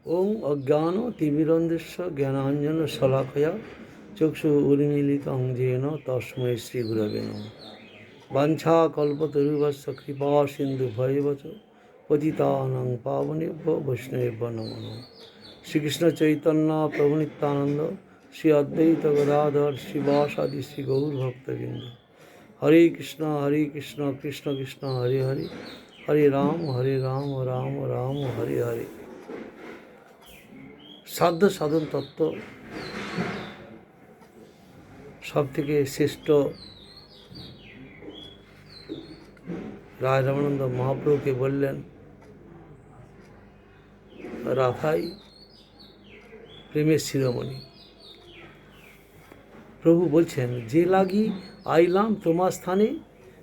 ওং অজ্ঞানতিমিরন্ধস্য জ্ঞানাঞ্জনশলাকয়া চক্ষুरुन्मीलितं येन তস্मै শ্রীগুরবে নমঃ। বাঞ্ছাকল্পতরুভ্যশ্চ কৃপা সিন্ধুভ্যেব চ পতিতানাং পাবনেভ্যো বৈষ্ণবেভ্যো নমো নমঃ। শ্রীকৃষ্ণ চৈতন্য প্রভু নিত্যানন্দ, শ্রী অদ্বৈত গদাধর শ্রীবাসাদি শ্রী গৌরভক্তবৃন্দ। হরে কৃষ্ণ কৃষ্ণ কৃষ্ণ হরে হরে, হরে রাম রাম রাম হরে হরে। সাধ্য সাধন তত্ত্ব সব থেকে শ্রেষ্ঠ রায় রামানন্দ মহাপ্রভুকে বললেন, রাধাই প্রেমের শিরোমণি। প্রভু বলছেন, যে লাগি আইলাম তোমার স্থানে,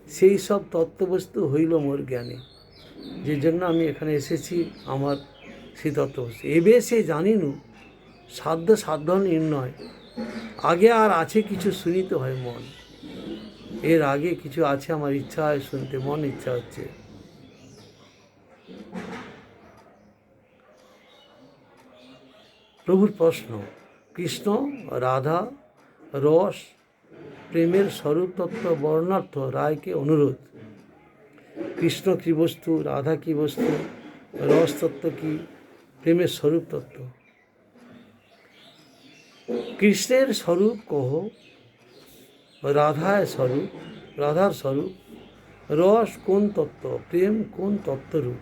সেই সব তত্ত্ববস্তু হইল মোর জ্ঞানে। যে জন্য আমি এখানে এসেছি, আমার সেই তত্ত্ববস্তু এবে সে জানিনু, সাধ্য সাধ্য নির্ণয়। আগে আর আছে কিছু শুনিতে হয় মন, এর আগে কিছু আছে আমার ইচ্ছা হয় শুনতে, মন ইচ্ছা হচ্ছে। প্রভুর প্রশ্ন, কৃষ্ণ রাধা রস প্রেমের স্বরূপ তত্ত্ব বর্ণার্থ রায়কে অনুরোধ। কৃষ্ণ কি বস্তু, রাধা কি বস্তু, রস তত্ত্ব কি, প্রেমের স্বরূপ তত্ত্ব। কৃষ্ণের স্বরূপ কহ, রাধার স্বরূপ, রস কোন তত্ত্ব, প্রেম কোন তত্ত্বরূপ।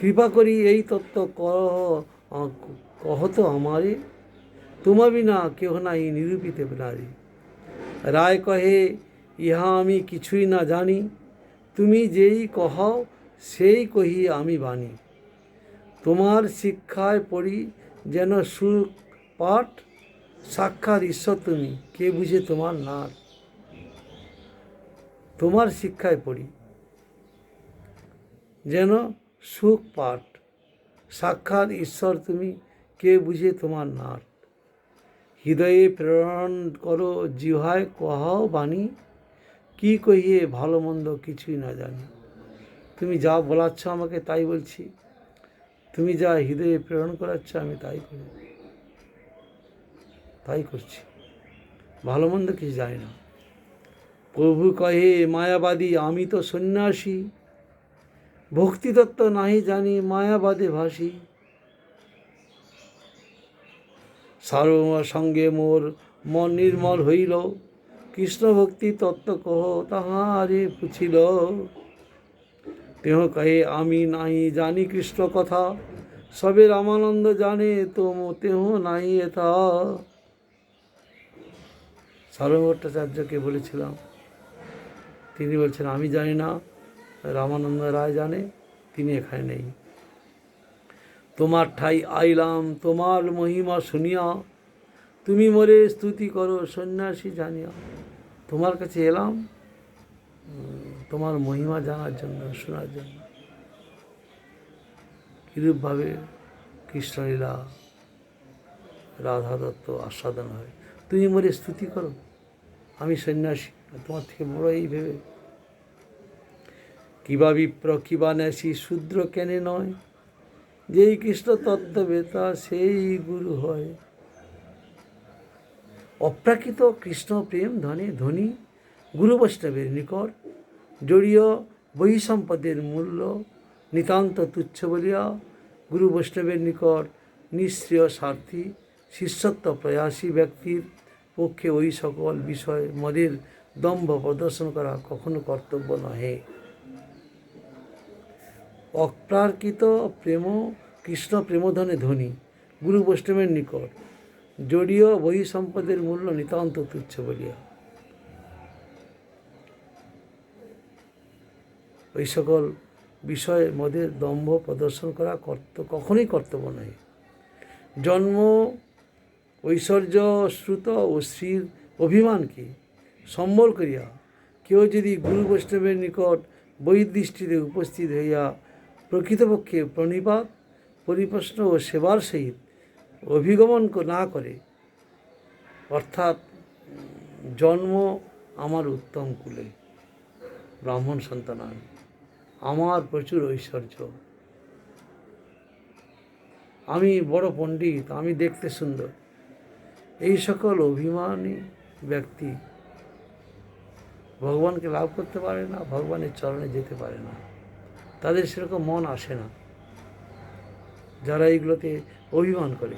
কৃপা করি এই তত্ত্ব কহ তো আমারে, তোমা বিনা কেহ নাই নিরূপিতে নারী। রায় কহে, ইহা আমি কিছুই না জানি, তুমি যেই কহাও সেই কহি আমি বাণী। তোমার শিক্ষায় পড়ি যেন সুখ পাঠ, সাক্ষাৎ ঈশ্বর তুমি, কে বুঝে তোমার নাট। তোমার শিক্ষায় পড়ি যেন সুখ পাঠ, সাক্ষাৎ ঈশ্বর তুমি, কে বুঝে তোমার নাট। হৃদয়ে প্রেরণ করো জিহ্বায় কহাও বাণী, কি কহিয়ে ভালো মন্দ কিছুই না জানি। তুমি যা বলাচ্ছ আমাকে তাই বলছি, তুমি যা হৃদয়ে প্রেরণ করাচ্ছ আমি তাই করছি, ভালো মন্দ কিছু জানি না। প্রভু কহে মায়াবাদী আমি তো সন্ন্যাসী, ভক্তিতত্ত্ব নাহি জানি মায়াবাদে ভাসি। সার্বভৌম সঙ্গে মোর মন নির্মল হইল, কৃষ্ণ ভক্তি তত্ত্ব কহ তাহারে পুছিল। তেহ কহে আমি নাহি জানি কৃষ্ণ কথা, সবে রামানন্দ জানে তেহ নাহি এথা। সার্বভৌম ভট্টাচার্যকে বলেছিলাম, তিনি বলছেন আমি জানি না, রামানন্দ রায় জানে, তিনি এখানে নেই। তোমার ঠাই আইলাম তোমার মহিমা শুনিয়া, তুমি মোরে স্তুতি করো সন্ন্যাসী জানিয়া। তোমার কাছে এলাম তোমার মহিমা জানার জন্য, শোনার জন্য, কিরূপভাবে কৃষ্ণলীলা রাধা দত্ত আস্বাদন হয়। তুমি মোরে স্তুতি করো, আমি সন্ন্যাসী, তোমার থেকে বড় এই ভেবে। কিবা বিপ্র কিবা ন্যাসী শূদ্র কেনে নয়, যেই কৃষ্ণ তত্ত্ববেতা সেই গুরু হয়। অপ্রাকৃত কৃষ্ণ প্রেম ধনী গুরু বৈষ্ণবের নিকট, জড়ীয় বহিঃসম্পদের মূল্য নিতান্ত তুচ্ছ বলিয়া, গুরু বৈষ্ণবের নিকট নিঃশ্রেয় স্বার্থী শিষ্যত্ব প্রয়াসী ব্যক্তির পক্ষে ওই সকল বিষয় মদের দম্ভ প্রদর্শন করা কখনো কর্তব্য নহে। অপ্রাকৃত প্রেম কৃষ্ণ প্রেমধনে ধনী গুরু বৈষ্ণবের নিকট, জড়ীয় বহিঃসম্পদের মূল্য নিতান্ত তুচ্ছ বলিয়া, ওই সকল বিষয়ে মদের দম্ভ প্রদর্শন করা কখনোই কর্তব্য নয়। জন্ম ঐশ্বর্য শ্রুত ও শ্রীর অভিমানকে সম্বল করিয়া কেউ যদি গুরু বৈষ্ণবের নিকট বহির্দৃষ্টিতে উপস্থিত হইয়া প্রকৃতপক্ষে প্রণিপাত পরিপ্রশ্ন ও সেবার সহিত অভিগমন না করে, অর্থাৎ জন্ম আমার উত্তম কুলে, ব্রাহ্মণ সন্তান আমি, আমার প্রচুর ঐশ্বর্য, আমি বড় পণ্ডিত, আমি দেখতে সুন্দর, এই সকল অভিমানী ব্যক্তি ভগবানকে লাভ করতে পারে না, ভগবানের চরণে যেতে পারে না, তাদের সেরকম মন আসে না। যারা এইগুলোতে অভিমান করে,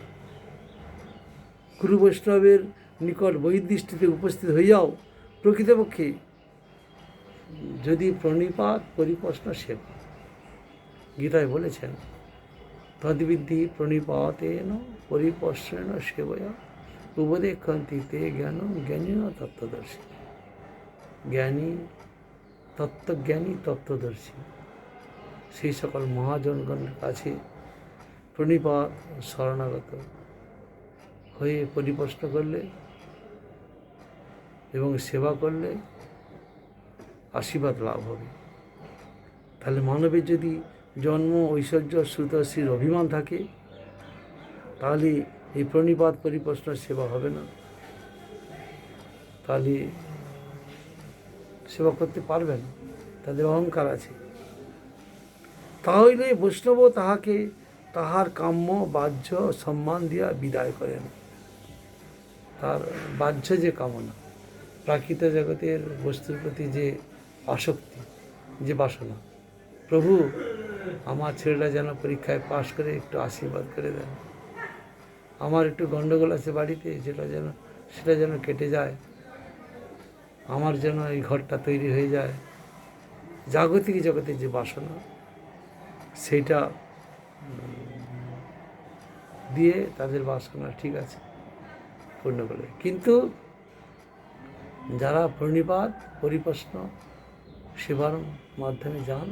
গুরু বৈষ্ণবের নিকট বহির্দৃষ্টিতে উপস্থিত হইয়াও প্রকৃতপক্ষে যদি প্রণিপাত পরিপ্রশ্ন সেবা, গীতায় বলেছেন তদ্বিদ্ধি প্রণিপাতেন পরিপ্রশ্নেন সেবয়া উপদেক্ষন্তি তে জ্ঞান জ্ঞানী তত্ত্বদর্শী। জ্ঞানী, তত্ত্বজ্ঞানী, তত্ত্বদর্শী সেই সকল মহাজনগণের কাছে প্রণিপাত শরণাগত হয়ে পরিপ্রশ্ন করলে এবং সেবা করলে আশীর্বাদ লাভ হবে। তাহলে মানবের যদি জন্ম, ঐশ্বর্য, শ্রুতশ্রীর অভিমান থাকে, তাহলে এই প্রণিপাত পরিপ্রশ্ন সেবা হবে না, তাহলে সেবা করতে পারবে না, তাদের অহংকার আছে। তাহলে বৈষ্ণব তাহাকে তাহার কাম্য বাহ্য সম্মান দিয়া বিদায় করেন। তার বাহ্য যে কামনা, প্রাকৃত জগতের বস্তুর প্রতি যে আসক্তি, যে বাসনা, প্রভু আমার ছেলেটা যেন পরীক্ষায় পাশ করে একটু আশীর্বাদ করে দেন, আমার একটু গণ্ডগোল আছে বাড়িতে, সেটা যেন কেটে যায়, আমার যেন এই ঘরটা তৈরি হয়ে যায়, জাগতিক জগতের যে বাসনা সেইটা দিয়ে তাদের বাসনা ঠিক আছে পূর্ণ করে। কিন্তু যারা প্রণিপাত পরিপ্রশ্ন সেবার মাধ্যমে যান,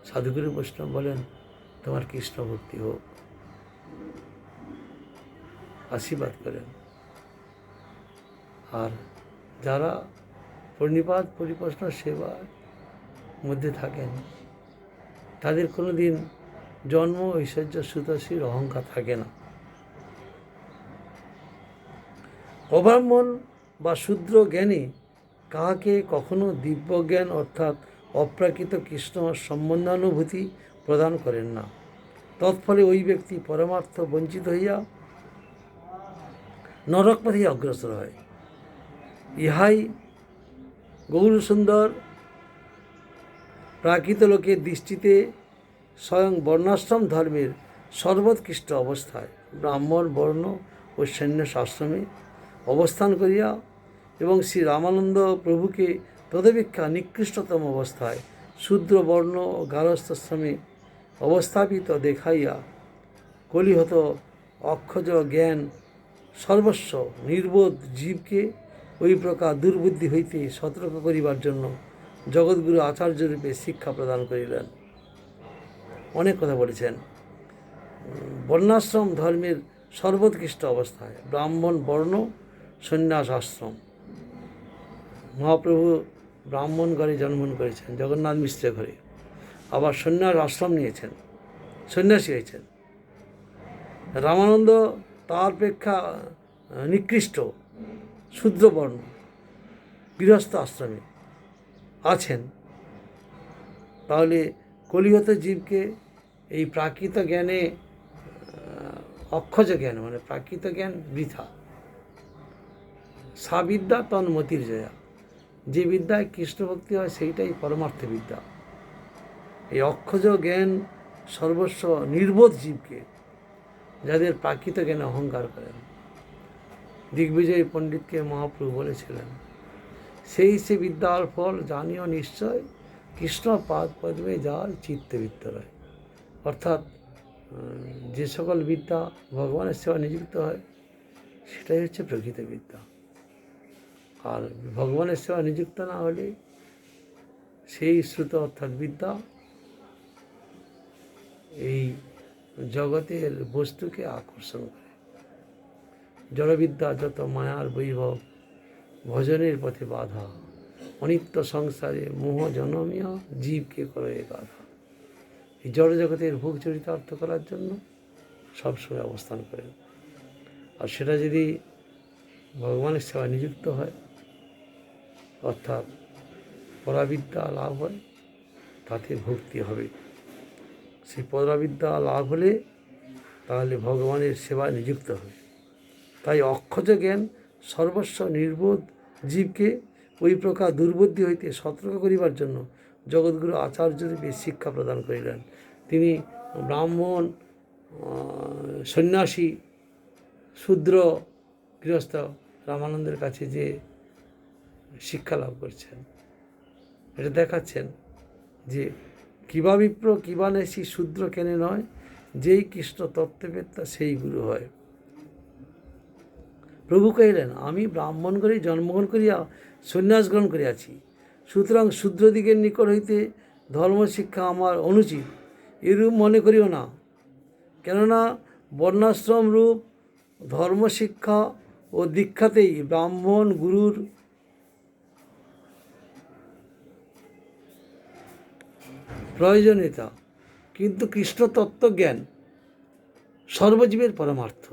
সাধুগুরু বৈষ্ণব বলেন তোমার কৃষ্ণ ভক্তি হোক, আশীর্বাদ করেন। আর যারা প্রণিপাত পরিপ্রশ্ন সেবার মধ্যে থাকেন, তাদের কোনো দিন জন্ম, ঐশ্বর্য, শ্রুতশ্রীর অহংকার থাকে না। অব্রাহ্মণ বা শূদ্র জ্ঞানী কাহাকে কখনো দিব্যজ্ঞান অর্থাৎ অপ্রাকৃত কৃষ্ণ সম্বন্ধানুভূতি প্রদান করেন না। তৎফলে ওই ব্যক্তি পরমার্থ বঞ্চিত হইয়া নরকপথে অগ্রসর হয়। ইহাই গৌরসুন্দর প্রাকৃত লোকের দৃষ্টিতে স্বয়ং বর্ণাশ্রম ধর্মের সর্বোৎকৃষ্ট অবস্থায় ব্রাহ্মণ বর্ণ ও সন্ন্যাস আশ্রমে অবস্থান করিয়া এবং শ্রী রামানন্দ প্রভুকে তদপেক্ষা নিকৃষ্টতম অবস্থায় শূদ্র বর্ণ ও গারস্থাশ্রমে অবস্থাপিত দেখাইয়া কলিহত অক্ষজ জ্ঞান সর্বস্ব নির্বোধ জীবকে ওই প্রকার দুর্বুদ্ধি হইতে সতর্ক করিবার জন্য জগৎগুরু আচার্যরূপে শিক্ষা প্রদান করিলেন। অনেক কথা বলেছেন। বর্ণাশ্রম ধর্মের সর্বোৎকৃষ্ট অবস্থায় ব্রাহ্মণ বর্ণ, সন্ন্যাস আশ্রম। মহাপ্রভু ব্রাহ্মণ ঘরে জন্মগ্রহণ করেছেন, জগন্নাথ মিশ্রের ঘরে, আবার সন্ন্যাস আশ্রম নিয়েছেন, সন্ন্যাসী হয়েছেন। রামানন্দ তার অপেক্ষা নিকৃষ্ট শূদ্রবর্ণ গৃহস্থ আশ্রমে আছেন। তাহলে কলিহত জীবকে এই প্রাকৃত জ্ঞানে, অক্ষজ জ্ঞান মানে প্রাকৃত জ্ঞান বৃথা, সাবিদ্যা তন্মতির জয়া, যে বিদ্যায় কৃষ্ণ ভক্তি হয় সেইটাই পরমার্থ বিদ্যা। এই অক্ষজ জ্ঞান সর্বস্ব নির্বোধ জীবকে, যাদের প্রাকৃত জ্ঞানে অহংকার করেন, দিগ্বিজয় পণ্ডিতকে মহাপ্রভু বলেছিলেন সেই সে বিদ্যার ফল জানিও নিশ্চয়, কৃষ্ণ পাদ পদ্মে যার চিত্তবৃত্ত রয়। অর্থাৎ যে সকল বিদ্যা ভগবানের সেবা নিযুক্ত হয় সেটাই হচ্ছে প্রকৃত বিদ্যা। আর ভগবানের সেবা নিযুক্ত না হলে সেই শ্রুত অর্থাৎ বিদ্যা এই জগতের বস্তুকে আকর্ষণ করে। জড়বিদ্যা যত মায়ার বৈভব, ভজনের পথে বাধা, অনিত্য সংসারে মোহ জনমিয়া জীবকে করে গাধা। এই জড় জগতের ভোগ চরিতার্থ করার জন্য সবসময় অবস্থান করেন। আর সেটা যদি ভগবানের সেবা নিযুক্ত হয়, অর্থাৎ পরাবিদ্যা লাভ হয় তাতে ভক্তি হবে। সেই পরাবিদ্যা লাভ হলে তাহলে ভগবানের সেবায় নিযুক্ত হবে। তাই অক্ষজ জ্ঞান সর্বস্ব নির্বোধ জীবকে ওই প্রকার দুর্বুদ্ধি হইতে সতর্ক করিবার জন্য জগৎগুরু আচার্যরূপে শিক্ষা প্রদান করিলেন। তিনি ব্রাহ্মণ, সন্ন্যাসী, শূদ্র, গৃহস্থ রামানন্দের কাছে যে শিক্ষা লাভ করছেন, এটা দেখাচ্ছেন যে কিবা বিপ্র কিবা নেশি শূদ্র কেনে নয়, যেই কৃষ্ণ তত্ত্ববেত্তা সেই গুরু হয়। প্রভু কহিলেন, আমি ব্রাহ্মণ করে জন্মগ্রহণ করিয়া সন্ন্যাস গ্রহণ করিয়াছি, সুতরাং শূদ্রদিগের নিকট হইতে ধর্মশিক্ষা আমার অনুচিত এরূপ মনে করিও না। কেননা বর্ণাশ্রম রূপ ধর্মশিক্ষা ও দীক্ষাতেই ব্রাহ্মণ গুরুর প্রয়োজনীয়তা, কিন্তু কৃষ্ণ তত্ত্বজ্ঞান সর্বজীবের পরমার্থ।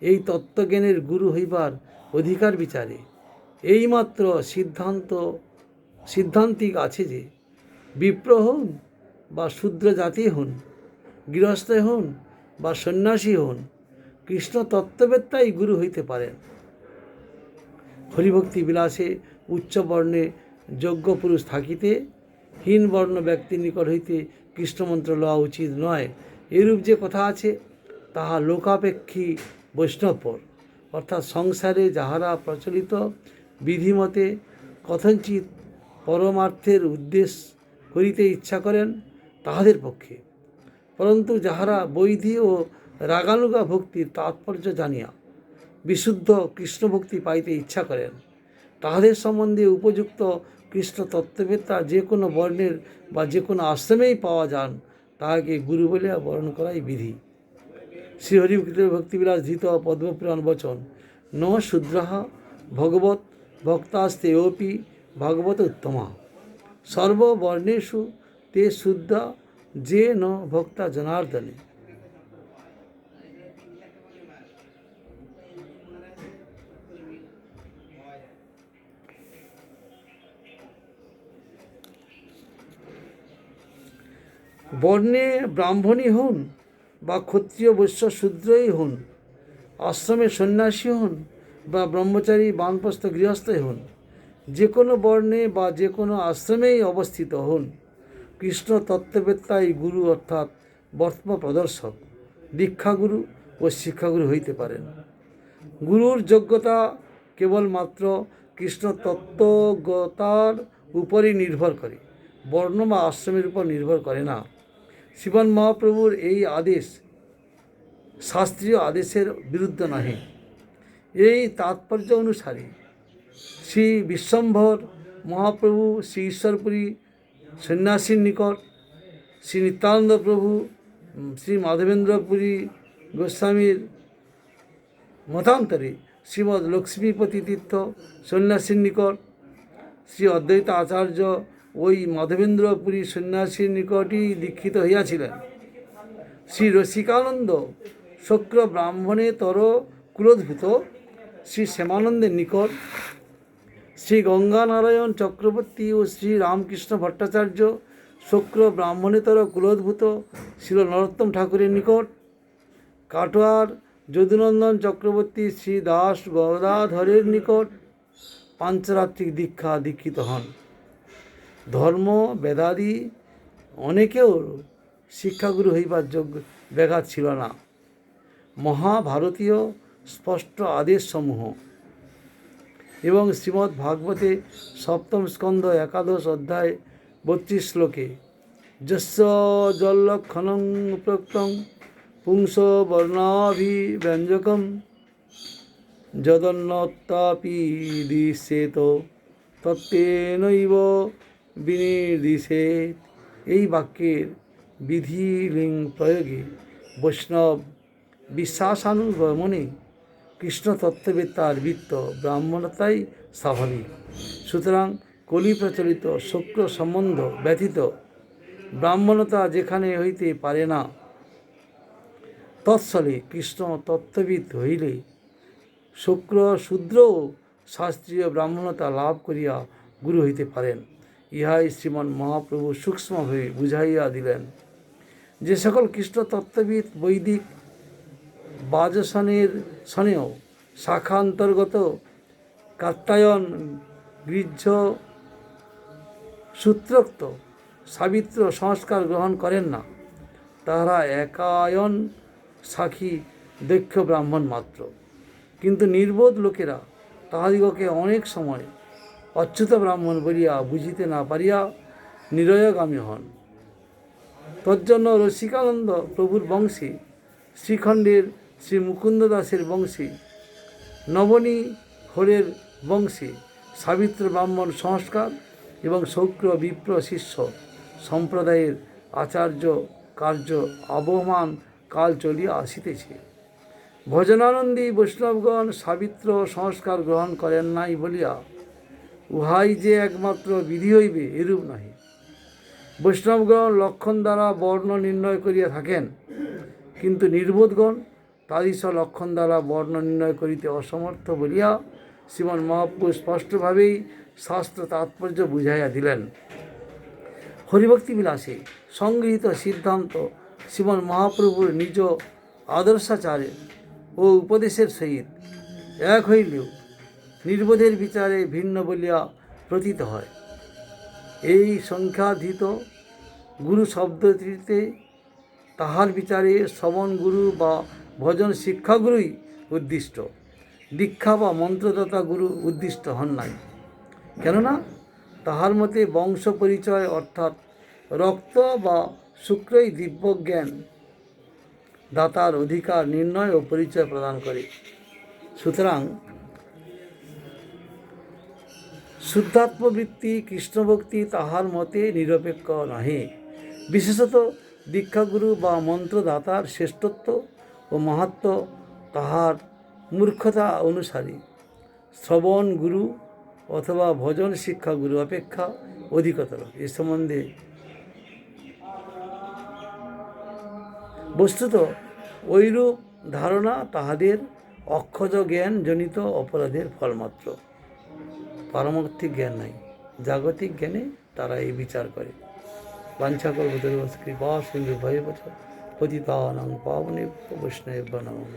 এই তত্ত্বজ্ঞানের গুরু হইবার অধিকার বিচারে এইমাত্র সিদ্ধান্তিক আছে যে বিপ্র হন বা শূদ্র জাতি হন, গৃহস্থ হন বা সন্ন্যাসী হন, কৃষ্ণ তত্ত্ববেত্তাই গুরু হইতে পারেন। হরিভক্তি বিলাসে উচ্চ বর্ণে যোগ্য পুরুষ থাকিতে হীন বর্ণ ব্যক্তির নিকট হইতে কৃষ্ণমন্ত্র লওয়া উচিত নয়, এরূপ যে কথা আছে তাহা লোকাপেক্ষী বৈষ্ণবপর, অর্থাৎ সংসারে যাহারা প্রচলিত বিধিমতে কথঞ্চিত পরমার্থের উদ্দেশ্য করিতে ইচ্ছা করেন তাহাদের পক্ষে। পরন্তু যাহারা বৈধি ও রাগানুগা ভক্তির তাৎপর্য জানিয়া বিশুদ্ধ কৃষ্ণভক্তি পাইতে ইচ্ছা করেন, তাহাদের সম্বন্ধে উপযুক্ত কৃষ্ণ তত্ত্ববেত্তা যে কোনো বর্ণের বা যে কোনো আশ্রমেই পাওয়া যান, তাহাকে গুরু বলিয়া বরণ করাই বিধি। শ্রীহরি ভক্তিবিলাস ধৃত পদ্মপুরাণ বচন, ন শূদ্রাঃ ভগবত ভক্তাস্তেয়োপি ভাগবত উত্তমা, সর্ববর্ণেষু তে শুদ্ধা যে ন ভক্তা জনার্দনে। বর্ণে ব্রাহ্মণই হন বা ক্ষত্রিয় বৈশ্য শূদ্রই হন, আশ্রমে সন্ন্যাসী হন বা ব্রহ্মচারী বানপ্রস্থ গৃহস্থই হন, যে কোনো বর্ণে বা যে কোনো আশ্রমেই অবস্থিত হন, কৃষ্ণ তত্ত্ববেত্তাই গুরু অর্থাৎ বর্তম প্রদর্শক, দীক্ষাগুরু ও শিক্ষাগুরু হইতে পারেন। গুরুর যোগ্যতা কেবলমাত্র কৃষ্ণ তত্ত্বজ্ঞতার উপরই নির্ভর করে, বর্ণ বা আশ্রমের উপর নির্ভর করে না। শ্রীমান মহাপ্রভুর এই আদেশ শাস্ত্রীয় আদেশের বিরুদ্ধ নহে। এই তাৎপর্য অনুসারে শ্রী বিশ্বম্ভর মহাপ্রভু শ্রী ঈশ্বরপুরী সন্ন্যাসীর নিকট, শ্রী নিত্যানন্দ প্রভু শ্রী মাধবেন্দ্রপুরী গোস্বামীর মতান্তরে শ্রীমৎ লক্ষ্মীপতি তীর্থ সন্ন্যাসীর নিকট, শ্রী অদ্বৈত আচার্য ওই মাধবেন্দ্রপুরী সন্ন্যাসীর নিকটই দীক্ষিত হইয়াছিলেন। শ্রী রসিকানন্দ শক্র ব্রাহ্মণেতর কুলোদ্ভূত শ্রী শ্যামানন্দের নিকট, শ্রী গঙ্গানারায়ণ চক্রবর্তী ও শ্রী রামকৃষ্ণ ভট্টাচার্য শক্র ব্রাহ্মণেতর কুলোদ্ভূত শ্রী নরোত্তম ঠাকুরের নিকট, কাটোয়ার যদুনন্দন চক্রবর্তী শ্রী দাস গদাধরের নিকট পাঞ্চরাত্রিক দীক্ষিত হন। ধর্ম বেদাদি অনেকেও শিক্ষাগুরু হইবার যোগ্য ব্যাঘাত ছিল না। মহাভারতীয় স্পষ্ট আদেশসমূহ এবং শ্রীমদ্ ভাগবতে সপ্তম স্কন্ধ 11 অধ্যায় 32 শ্লোকে যস্য জল্লক্ষণং প্রক্তং পুংস বর্ণাভিব্যঞ্জকম যদন্নত্তাপি দিশ্যেত তত্ত্বেনৈব বিনির্দিশেত, এই বাক্যের বিধিলিঙ্গ প্রয়োগে বৈষ্ণব বিশ্বাসানুগমনে কৃষ্ণ তত্ত্ববেত্তার বৃত্ত ব্রাহ্মণতাই স্বাভাবিক। সুতরাং কলি প্রচলিত শুক্র সম্বন্ধ ব্যতীত ব্রাহ্মণতা যেখানে হইতে পারে না, তৎসলে কৃষ্ণ তত্ত্ববিদ হইলে শুক্র শূদ্র শাস্ত্রীয় ব্রাহ্মণতা লাভ করিয়া গুরু হইতে পারেন। ইহাই শ্রীমন মহাপ্রভু সূক্ষ্মভাবে বুঝাইয়া দিলেন। যে সকল কৃষ্ণ তত্ত্ববিদ বৈদিক বাজসনের সনেও শাখা অন্তর্গত কাত্যায়ন গৃহ্য সূত্রোক্ত সাবিত্র সংস্কার গ্রহণ করেন না, তাহারা একায়ন সাক্ষী দক্ষ ব্রাহ্মণ মাত্র। কিন্তু নির্বোধ লোকেরা তাহাদিগকে অনেক সময় অচ্যুত ব্রাহ্মণ বলিয়া বুঝিতে না পারিয়া নিরয়গামী হন। তজ্জন্য রসিকানন্দ প্রভুর বংশী, শ্রীখণ্ডের শ্রী মুকুন্দ দাসের বংশী, নবনী হরের বংশী সাবিত্র ব্রাহ্মণ সংস্কার এবং শৌক্র বিপ্র শিষ্য সম্প্রদায়ের আচার্য কার্য আবহমান কাল চলিয়া আসিতেছে। ভজনানন্দী বৈষ্ণবগণ সাবিত্র সংস্কার গ্রহণ করেন নাই বলিয়া উহাই যে একমাত্র বিধি হইবে এরূপ নহে। বৈষ্ণবগণ লক্ষণ দ্বারা বর্ণ নির্ণয় করিয়া থাকেন, কিন্তু নির্বোধগণ তাদৃশ লক্ষণ দ্বারা বর্ণ নির্ণয় করিতে অসমর্থ বলিয়া শ্রীমন মহাপ্রভু স্পষ্টভাবেই শাস্ত্র তাৎপর্য বুঝাইয়া দিলেন। হরিভক্তি বিলাসে সংগৃহীত সিদ্ধান্ত শ্রীমন মহাপ্রভুর নিজ আদর্শাচারে ও উপদেশের সহিত এক হইলেও নির্বোধের বিচারে ভিন্ন বলিয়া প্রতীত হয়। এই সংখ্যাধীত গুরু শব্দটিতে তাহার বিচারে শ্রবণ গুরু বা ভজন শিক্ষাগুরুই উদ্দিষ্ট, দীক্ষা বা মন্ত্রদাতা গুরু উদ্দিষ্ট হন নাই। কেননা তাহার মতে বংশ পরিচয় অর্থাৎ রক্ত বা শুক্রই দিব্যজ্ঞান দাতার অধিকার নির্ণয় ও পরিচয় প্রদান করে। সুতরাং শুদ্ধাত্মবৃত্তি কৃষ্ণভক্তি তাহার মতে নিরপেক্ষ নহে। বিশেষত দীক্ষাগুরু বা মন্ত্রদাতার শ্রেষ্ঠত্ব ও মাহাত্ম্য তাহার মূর্খতা অনুসারী শ্রবণ গুরু অথবা ভজন শিক্ষা গুরু অপেক্ষা অধিকতর। এ সম্বন্ধে বস্তুত ঐরূপ ধারণা তাহাদের অক্ষজ জ্ঞান জনিত অপরাধের ফলমাত্র, পারমার্থিক জ্ঞান নাই। জাগতিক জ্ঞানে তারা এই বিচার করে। বাঞ্ছা কল্পতরুশ্চ কৃপা সিন্ধু ভয়বচ পতিতানাং পাবনেভ্যো বৈষ্ণবেভ্যো নমঃ।